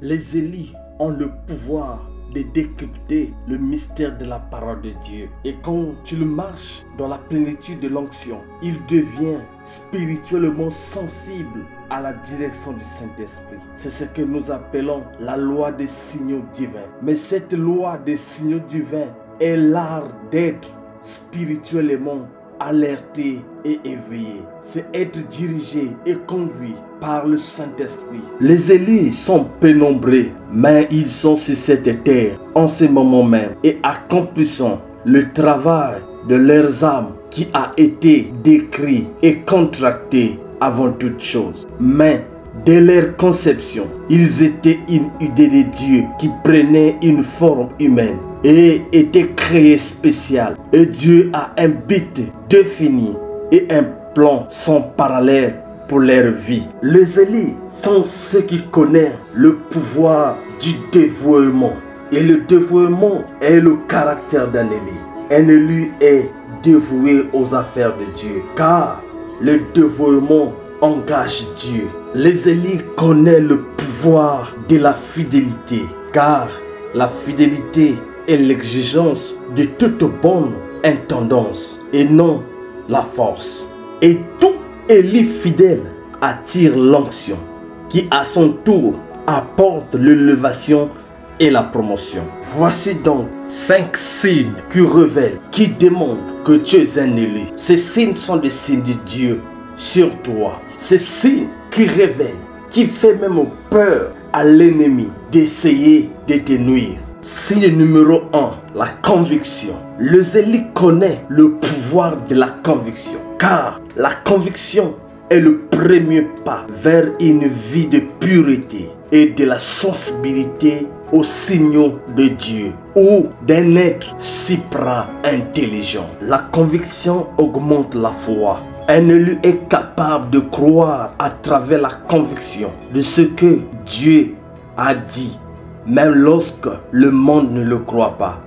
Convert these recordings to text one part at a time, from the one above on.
Les Élis ont le pouvoir de décrypter le mystère de la parole de Dieu. Et quand tu le marches dans la plénitude de l'onction, il devient spirituellement sensible à la direction du Saint-Esprit. C'est ce que nous appelons la loi des signaux divins. Mais cette loi des signaux divins est l'art d'être spirituellement alerté et éveillé. C'est être dirigé et conduit par le Saint-Esprit. Les Élis sont pénombrés, mais ils sont sur cette terre en ce moment même et accomplissant le travail de leurs âmes qui a été décrit et contracté avant toute chose. Mais dès leur conception, ils étaient une idée de Dieu qui prenait une forme humaine et était créé spécial. Et Dieu a un but défini et un plan sans parallèle pour leur vie. Les Élis sont ceux qui connaissent le pouvoir du dévouement. Et le dévouement est le caractère d'un Éli. Un élu est dévoué aux affaires de Dieu, car le dévouement engage Dieu. Les Élis connaissent le pouvoir de la fidélité, car la fidélité est l'exigence de toute bonne intendance et non la force. Et tout Éli fidèle attire l'onction, qui à son tour apporte l'élévation et la promotion. Voici donc 5 signes qui révèlent, qui démontrent que tu es un élu. Ces signes sont des signes de Dieu sur toi. Ces signes qui révèlent, qui fait même peur à l'ennemi d'essayer de te nuire. Signe numéro 1, la conviction. Le Éli connaît le pouvoir de la conviction, car la conviction est le premier pas vers une vie de pureté et de la sensibilité aux signaux de Dieu ou d'un être supra-intelligent. La conviction augmente la foi. Un élu est capable de croire à travers la conviction de ce que Dieu a dit, même lorsque le monde ne le croit pas.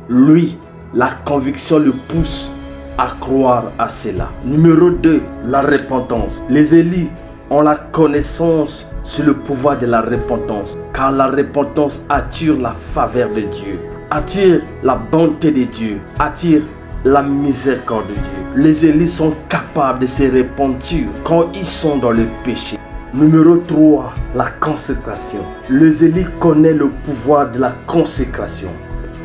Lui, la conviction le pousse à croire à cela. Numéro 2, la repentance. Les Élis ont la connaissance sur le pouvoir de la repentance, car la repentance attire la faveur de Dieu, attire la bonté de Dieu, attire la miséricorde de Dieu. Les Élis sont capables de se repentir quand ils sont dans le péché. Numéro 3, la consécration. Les Élis connaissent le pouvoir de la consécration,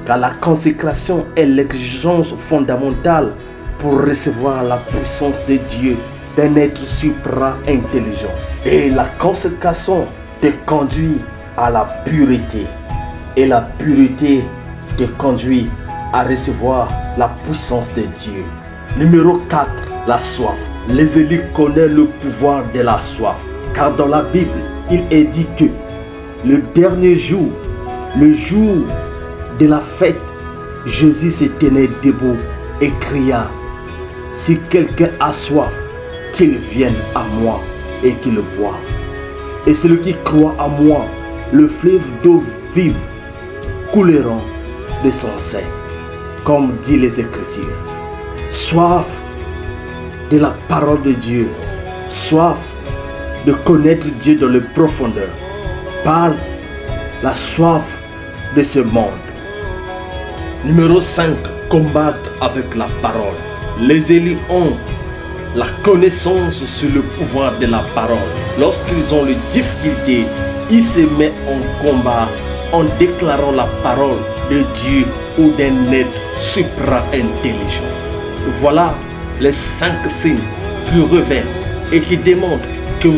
car la consécration est l'exigence fondamentale pour recevoir la puissance de Dieu, d'un être supra-intelligent. Et la consécration te conduit à la pureté. Et la pureté te conduit à recevoir la puissance de Dieu. Numéro 4, la soif. Les Élis connaissent le pouvoir de la soif, car dans la Bible, il est dit que le dernier jour, le jour de la fête, Jésus se tenait debout et cria: si quelqu'un a soif, qu'il vienne à moi et qu'il le boive. Et celui qui croit à moi, le fleuve d'eau vive couleront de son sein, comme dit les Écritures. Soif de la parole de Dieu, soif de connaître Dieu dans les profondeurs, par la soif de ce monde. Numéro 5, combattre avec la parole. Les Élis ont la connaissance sur le pouvoir de la parole. Lorsqu'ils ont les difficultés, ils se mettent en combat en déclarant la parole de Dieu ou d'un être supra-intelligent. Voilà les 5 signes qui révèlent et qui démontrent que vous